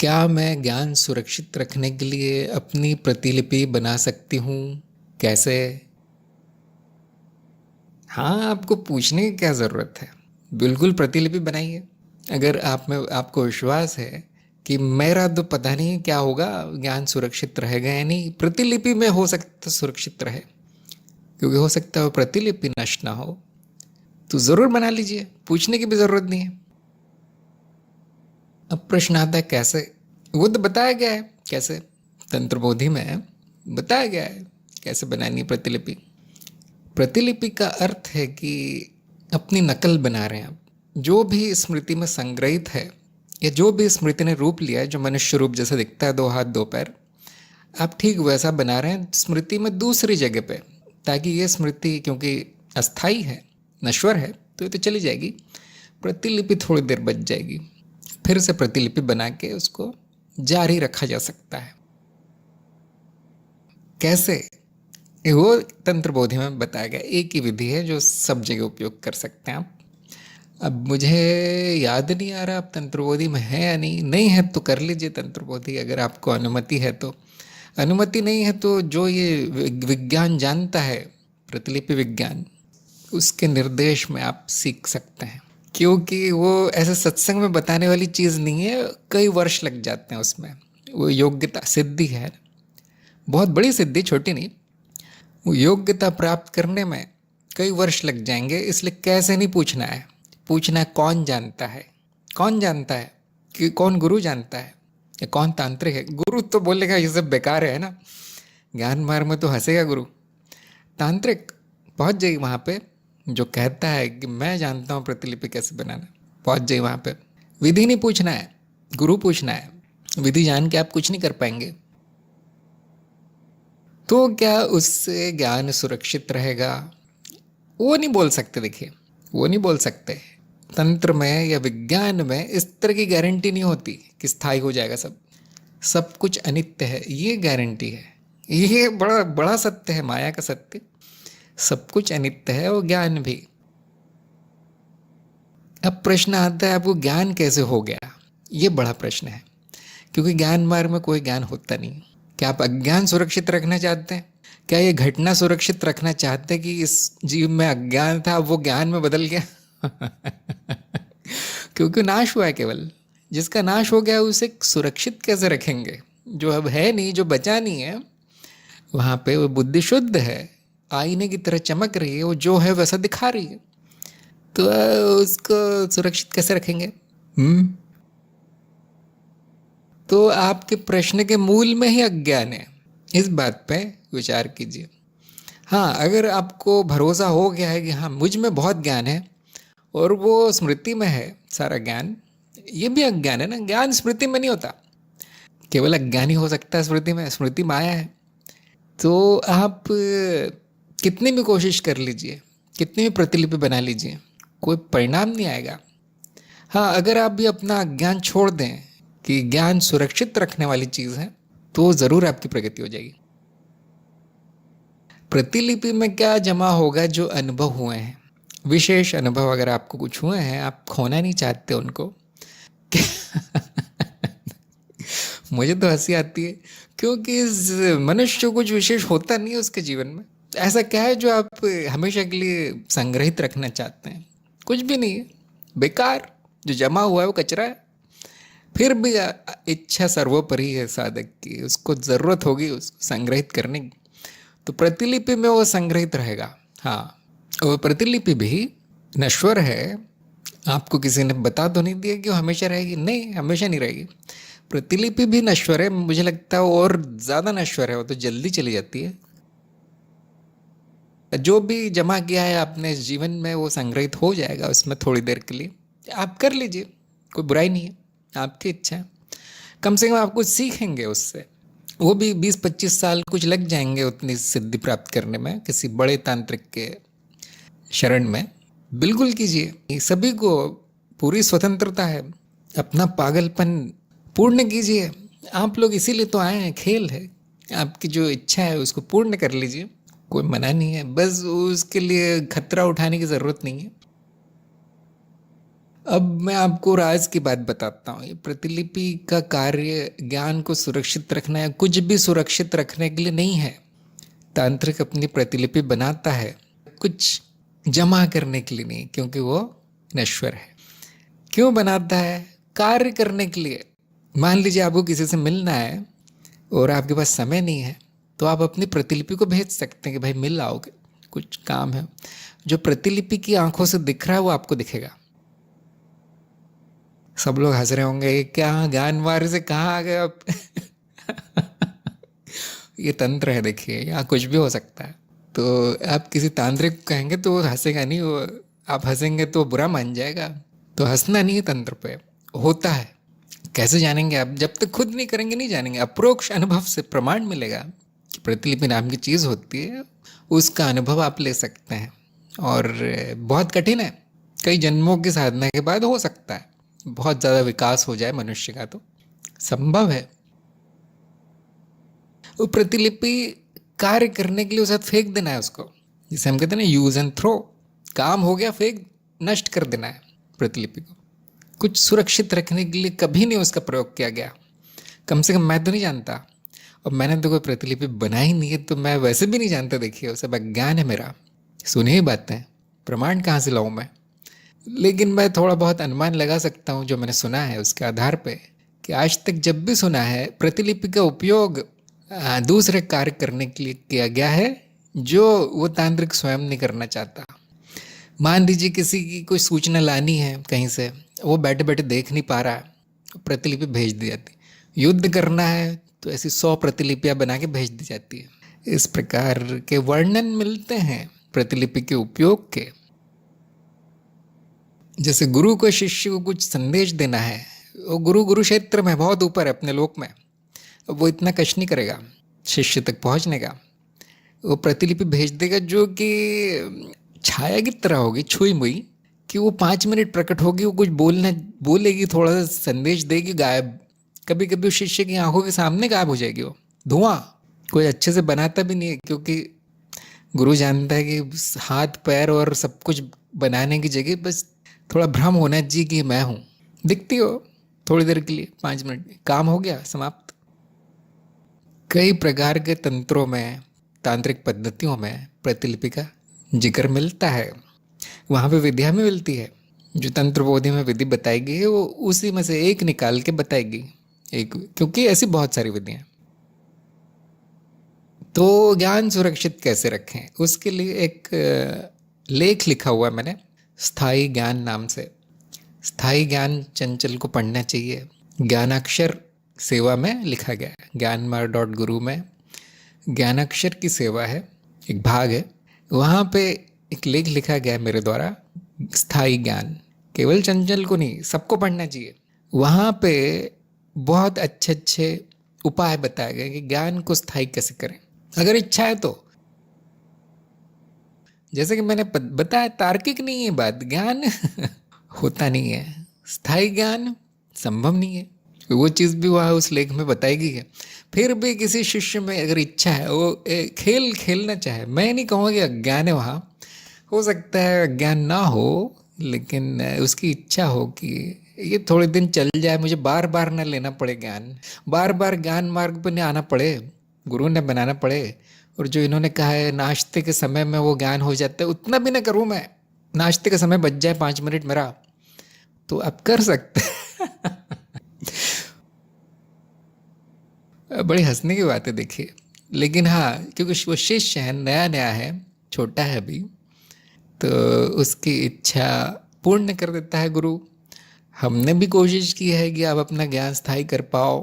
क्या मैं ज्ञान सुरक्षित रखने के लिए अपनी प्रतिलिपि बना सकती हूँ? कैसे? हाँ, आपको पूछने की क्या ज़रूरत है। बिल्कुल प्रतिलिपि बनाइए। अगर आप में आपको विश्वास है कि मेरा तो पता नहीं क्या होगा, ज्ञान सुरक्षित रहेगा या नहीं, प्रतिलिपि में हो सकता सुरक्षित रहे, क्योंकि हो सकता है वो प्रतिलिपि नष्ट ना हो। तो ज़रूर बना लीजिए, पूछने की भी ज़रूरत नहीं है। अब प्रश्न आता है कैसे? वो तो बताया गया है कैसे, तंत्रबोधि में बताया गया है कैसे बनानी है प्रतिलिपि। प्रतिलिपि का अर्थ है कि अपनी नकल बना रहे हैं आप। जो भी स्मृति में संग्रहित है या जो भी स्मृति ने रूप लिया है, जो मनुष्य रूप जैसा दिखता है, दो हाथ दो पैर, आप ठीक वैसा बना रहे हैं स्मृति में दूसरी जगह पे, ताकि ये स्मृति क्योंकि अस्थाई है, नश्वर है, तो ये तो चली जाएगी। प्रतिलिपि थोड़ी देर बच जाएगी, फिर से प्रतिलिपि बना के उसको जारी रखा जा सकता है। कैसे? वो तंत्रबोधि में बताया गया एक ही विधि है जो सब जगह उपयोग कर सकते हैं आप। अब मुझे याद नहीं आ रहा आप तंत्रबोधि में है या नहीं। नहीं है तो कर लीजिए तंत्रबोधि, अगर आपको अनुमति है तो। अनुमति नहीं है तो जो ये विज्ञान जानता है, प्रतिलिपि विज्ञान, उसके निर्देश में आप सीख सकते हैं, क्योंकि वो ऐसे सत्संग में बताने वाली चीज़ नहीं है। कई वर्ष लग जाते हैं उसमें। वो योग्यता सिद्धि है, बहुत बड़ी सिद्धि, छोटी नहीं। वो योग्यता प्राप्त करने में कई वर्ष लग जाएंगे, इसलिए कैसे नहीं पूछना है। पूछना है कौन जानता है। कौन जानता है कि कौन गुरु जानता है या कौन तांत्रिक है। गुरु तो बोलेगा ये सब बेकार है ना, ज्ञान मार्ग में तो हंसेगा गुरु। तांत्रिक पहुंच जाइए वहाँ पे, जो कहता है कि मैं जानता हूँ प्रतिलिपि कैसे बनाना, पहुंच जाइए वहाँ पे। विधि नहीं पूछना है, गुरु पूछना है। विधि जान के आप कुछ नहीं कर पाएंगे। तो क्या उससे ज्ञान सुरक्षित रहेगा? वो नहीं बोल सकते। देखिए, वो नहीं बोल सकते। तंत्र में या विज्ञान में इस तरह की गारंटी नहीं होती कि स्थायी हो जाएगा सब। सब कुछ अनित्य है, ये गारंटी है। ये बड़ा बड़ा सत्य है, माया का सत्य। सब कुछ अनित्य है, और ज्ञान भी। अब प्रश्न आता है आपको ज्ञान कैसे हो गया? ये बड़ा प्रश्न है, क्योंकि ज्ञान मार्ग में कोई ज्ञान होता नहीं। क्या आप अज्ञान सुरक्षित रखना चाहते हैं? क्या ये घटना सुरक्षित रखना चाहते हैं कि इस जीव में अज्ञान था, वो ज्ञान में बदल गया? क्योंकि नाश हुआ है केवल। जिसका नाश हो गया उसे सुरक्षित कैसे रखेंगे? जो अब है नहीं, जो बचा नहीं है, वहाँ पे वो बुद्धि शुद्ध है, आईने की तरह चमक रही है, वो जो है वैसा दिखा रही है। तो उसको सुरक्षित कैसे रखेंगे? हम्म। तो आपके प्रश्न के मूल में ही अज्ञान है। इस बात पे विचार कीजिए। हाँ, अगर आपको भरोसा हो गया है कि हाँ मुझ में बहुत ज्ञान है और वो स्मृति में है सारा ज्ञान, ये भी अज्ञान है ना। ज्ञान स्मृति में नहीं होता, केवल अज्ञान ही हो सकता है स्मृति में। स्मृति माया है। तो आप कितनी भी कोशिश कर लीजिए, कितनी भी प्रतिलिपि बना लीजिए, कोई परिणाम नहीं आएगा। हाँ, अगर आप भी अपना ज्ञान छोड़ दें कि ज्ञान सुरक्षित रखने वाली चीज़ है, तो ज़रूर आपकी प्रगति हो जाएगी। प्रतिलिपि में क्या जमा होगा? जो अनुभव हुए हैं, विशेष अनुभव अगर आपको कुछ हुए हैं, आप खोना नहीं चाहते उनको। मुझे तो हंसी आती है, क्योंकि मनुष्य को कुछ विशेष होता नहीं है उसके जीवन में। ऐसा क्या है जो आप हमेशा के लिए संग्रहित रखना चाहते हैं? कुछ भी नहीं है, बेकार। जो जमा हुआ है वो कचरा है। फिर भी इच्छा सर्वोपरि है साधक की, उसको ज़रूरत होगी उसको संग्रहित करने की, तो प्रतिलिपि में वो संग्रहित रहेगा। हाँ, वो प्रतिलिपि भी नश्वर है। आपको किसी ने बता तो नहीं दिया कि वो हमेशा रहेगी? नहीं, हमेशा नहीं रहेगी। प्रतिलिपि भी नश्वर है, मुझे लगता है और ज़्यादा नश्वर है, वो तो जल्दी चली जाती है। जो भी जमा किया है आपने इस जीवन में, वो संग्रहित हो जाएगा उसमें थोड़ी देर के लिए। आप कर लीजिए, कोई बुराई नहीं है, आपकी इच्छा है। कम से कम आप कुछ सीखेंगे उससे। वो भी 20-25 साल कुछ लग जाएंगे उतनी सिद्धि प्राप्त करने में, किसी बड़े तांत्रिक के शरण में। बिल्कुल कीजिए, सभी को पूरी स्वतंत्रता है। अपना पागलपन पूर्ण कीजिए। आप लोग इसीलिए तो आए हैं, खेल है। आपकी जो इच्छा है उसको पूर्ण कर लीजिए, कोई मना नहीं है। बस उसके लिए खतरा उठाने की ज़रूरत नहीं है। अब मैं आपको राज की बात बताता हूँ। ये प्रतिलिपि का कार्य ज्ञान को सुरक्षित रखना है, कुछ भी सुरक्षित रखने के लिए नहीं है। तांत्रिक अपनी प्रतिलिपि बनाता है कुछ जमा करने के लिए नहीं, क्योंकि वो नश्वर है। क्यों बनाता है? कार्य करने के लिए। मान लीजिए आपको किसी से मिलना है और आपके पास समय नहीं है, तो आप अपनी प्रतिलिपि को भेज सकते हैं कि भाई मिल आओगे, कुछ काम है। जो प्रतिलिपि की आंखों से दिख रहा है वो आपको दिखेगा। सब लोग हंस रहे होंगे, ये क्या ज्ञानवार से कहाँ आ गए आप? ये तंत्र है, देखिए, यहाँ कुछ भी हो सकता है। तो आप किसी तांत्रिक को कहेंगे तो वो हंसेगा नहीं, वो आप हंसेंगे तो बुरा मान जाएगा। तो हंसना नहीं है तंत्र पे, होता है। कैसे जानेंगे आप? जब तक खुद नहीं करेंगे नहीं जानेंगे। अप्रोक्ष अनुभव से प्रमाण मिलेगा कि प्रतिलिपि नाम की चीज़ होती है, उसका अनुभव आप ले सकते हैं। और बहुत कठिन है, कई जन्मों की साधना के बाद हो सकता है। बहुत ज़्यादा विकास हो जाए मनुष्य का तो संभव है। वो प्रतिलिपि कार्य करने के लिए उसे फेंक देना है उसको, जिसे हम कहते हैं ना यूज एंड थ्रो। काम हो गया, फेंक, नष्ट कर देना है प्रतिलिपि को। कुछ सुरक्षित रखने के लिए कभी नहीं उसका प्रयोग किया गया, कम से कम मैं तो नहीं जानता। और मैंने तो कोई प्रतिलिपि बनाई नहीं है, तो मैं वैसे भी नहीं जानता। देखिए, वो सब अज्ञान है मेरा, सुनी ही बातें, प्रमाण कहाँ से लाऊं मैं? लेकिन मैं थोड़ा बहुत अनुमान लगा सकता हूँ जो मैंने सुना है उसके आधार पे, कि आज तक जब भी सुना है प्रतिलिपि का उपयोग दूसरे कार्य करने के लिए किया गया है जो वो तांत्रिक स्वयं नहीं करना चाहता। मान लीजिए किसी की कोई सूचना लानी है कहीं से, वो बैठे बैठे देख नहीं पा रहा है, प्रतिलिपि भेज दी जाती। युद्ध करना है तो ऐसी 100 प्रतिलिपियां बना के भेज दी जाती है। इस प्रकार के वर्णन मिलते हैं प्रतिलिपि के उपयोग के। जैसे गुरु को शिष्य को कुछ संदेश देना है, वो गुरु क्षेत्र में बहुत ऊपर है अपने लोक में, वो इतना कष्ट नहीं करेगा शिष्य तक पहुंचने का। वो प्रतिलिपि भेज देगा जो कि छाया की तरह होगी, छुई मुई, कि वो 5 मिनट प्रकट होगी, वो कुछ बोलना बोलेगी, थोड़ा सा संदेश देगी, गायब। कभी कभी उस शिष्य की आंखों के सामने गायब हो जाएगी वो, धुआं। कोई अच्छे से बनाता भी नहीं है, क्योंकि गुरु जानता है कि हाथ पैर और सब कुछ बनाने की जगह बस थोड़ा भ्रम होना चाहिए कि मैं हूँ। दिखती हो थोड़ी देर के लिए, 5 मिनट में काम हो गया, समाप्त। कई प्रकार के तंत्रों में, तांत्रिक पद्धतियों में प्रतिलिपि का जिक्र मिलता है। वहाँ पे विद्या में मिलती है। जो तंत्रबोधि में विधि बताई गई है वो उसी में से एक निकाल के बताएगी, एक, क्योंकि ऐसी बहुत सारी विधियाँ। तो ज्ञान सुरक्षित कैसे रखें, उसके लिए एक लेख लिखा हुआ है मैंने, स्थायी ज्ञान नाम से। स्थायी ज्ञान चंचल को पढ़ना चाहिए। ज्ञानाक्षर सेवा में लिखा गया है, ज्ञानमार्ग.गुरु में ज्ञानाक्षर की सेवा है, एक भाग है, वहाँ पे एक लेख लिखा गया है मेरे द्वारा। स्थायी ज्ञान केवल चंचल को नहीं, सबको पढ़ना चाहिए। वहाँ पे बहुत अच्छे अच्छे उपाय बताए गए कि ज्ञान को स्थायी कैसे करें, अगर इच्छा है तो। जैसे कि मैंने बताया, तार्किक नहीं है बात, ज्ञान होता नहीं है, स्थायी ज्ञान संभव नहीं है। वो चीज़ भी वहाँ उस लेख में बताई गई है। फिर भी किसी शिष्य में अगर इच्छा है, वो खेल खेलना चाहे, मैं नहीं कहूँगा कि अज्ञान है वहाँ, हो सकता है अज्ञान ना हो, लेकिन उसकी इच्छा हो कि ये थोड़े दिन चल जाए, मुझे बार बार ना लेना पड़े ज्ञान, बार बार ज्ञान मार्ग पर नहीं आना पड़े, गुरु ने बनाना पड़े। और जो इन्होंने कहा है नाश्ते के समय में वो ज्ञान हो जाता है, उतना भी ना करूँ मैं, नाश्ते का समय बच जाए 5 मिनट मेरा, तो आप कर सकते बड़ी हंसने की बात है देखिए। लेकिन हाँ, क्योंकि वो शिष्य है, नया नया है, छोटा है अभी, तो उसकी इच्छा पूर्ण कर देता है गुरु। हमने भी कोशिश की है कि आप अपना ज्ञान स्थायी कर पाओ।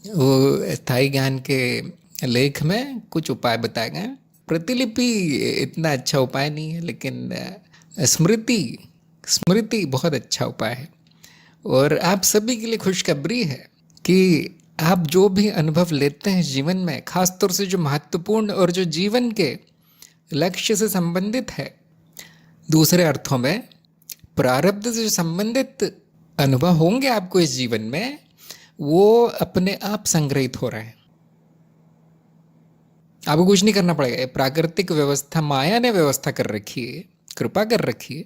वो स्थायी ज्ञान के लेख में कुछ उपाय बताए गए हैं। प्रतिलिपि इतना अच्छा उपाय नहीं है, लेकिन स्मृति स्मृति बहुत अच्छा उपाय है। और आप सभी के लिए खुशखबरी है कि आप जो भी अनुभव लेते हैं जीवन में, खासतौर से जो महत्वपूर्ण और जो जीवन के लक्ष्य से संबंधित है, दूसरे अर्थों में प्रारब्ध से संबंधित अनुभव होंगे आपको इस जीवन में, वो अपने आप संग्रहित हो रहे हैं। आपको कुछ नहीं करना पड़ेगा। प्राकृतिक व्यवस्था, माया ने व्यवस्था कर रखी है, कृपा कर रखी है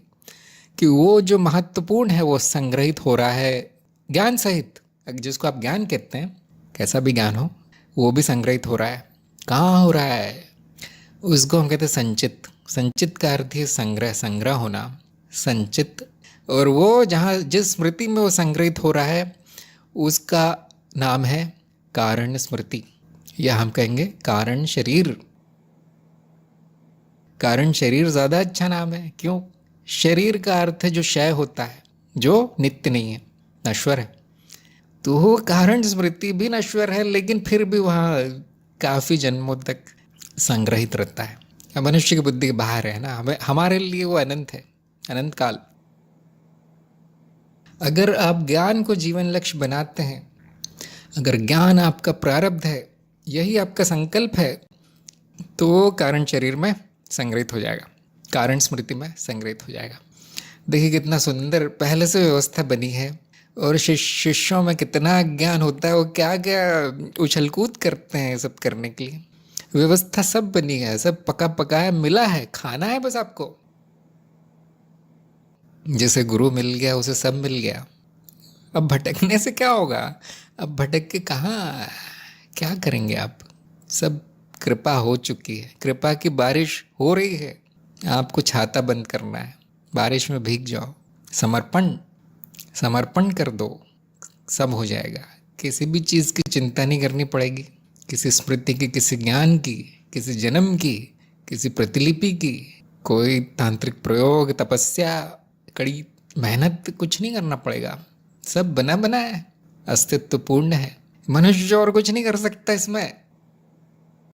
कि वो जो महत्वपूर्ण है वो संग्रहित हो रहा है ज्ञान सहित। जिसको आप ज्ञान कहते हैं, कैसा भी ज्ञान हो, वो भी संग्रहित हो रहा है। कहाँ हो रहा है? उसको हम कहते हैं संचित। संचित का अर्थ है संग्रह, संग्रह होना, संचित। और वो जहाँ जिस स्मृति में वो संग्रहित हो रहा है उसका नाम है कारण स्मृति, या हम कहेंगे कारण शरीर। कारण शरीर ज़्यादा अच्छा नाम है। क्यों? शरीर का अर्थ है जो क्षय होता है, जो नित्य नहीं है, नश्वर है। तो वो कारण स्मृति भी नश्वर है, लेकिन फिर भी वहाँ काफ़ी जन्मों तक संग्रहित रहता है। अब मनुष्य की बुद्धि के बाहर है ना, हमें, हमारे लिए वो अनंत है, अनंत काल। अगर आप ज्ञान को जीवन लक्ष्य बनाते हैं, अगर ज्ञान आपका प्रारब्ध है, यही आपका संकल्प है, तो वो कारण शरीर में संग्रहित हो जाएगा, कारण स्मृति में संग्रहित हो जाएगा। देखिए कितना सुंदर पहले से व्यवस्था बनी है, और शिष्यों में कितना ज्ञान होता है, वो क्या क्या उछल कूद करते हैं सब करने के लिए। व्यवस्था सब बनी है, सब पका पकाया मिला है, खाना है बस आपको। जैसे गुरु मिल गया उसे सब मिल गया। अब भटकने से क्या होगा? अब भटक के कहाँ क्या करेंगे आप? सब कृपा हो चुकी है, कृपा की बारिश हो रही है। आपको छाता बंद करना है, बारिश में भीग जाओ, समर्पण समर्पण कर दो, सब हो जाएगा। किसी भी चीज़ की चिंता नहीं करनी पड़ेगी, किसी स्मृति की, किसी ज्ञान की, किसी जन्म की, किसी प्रतिलिपि की। कोई तांत्रिक प्रयोग, तपस्या, कड़ी मेहनत कुछ नहीं करना पड़ेगा। सब बना बना है, अस्तित्व पूर्ण है। मनुष्य और कुछ नहीं कर सकता इसमें।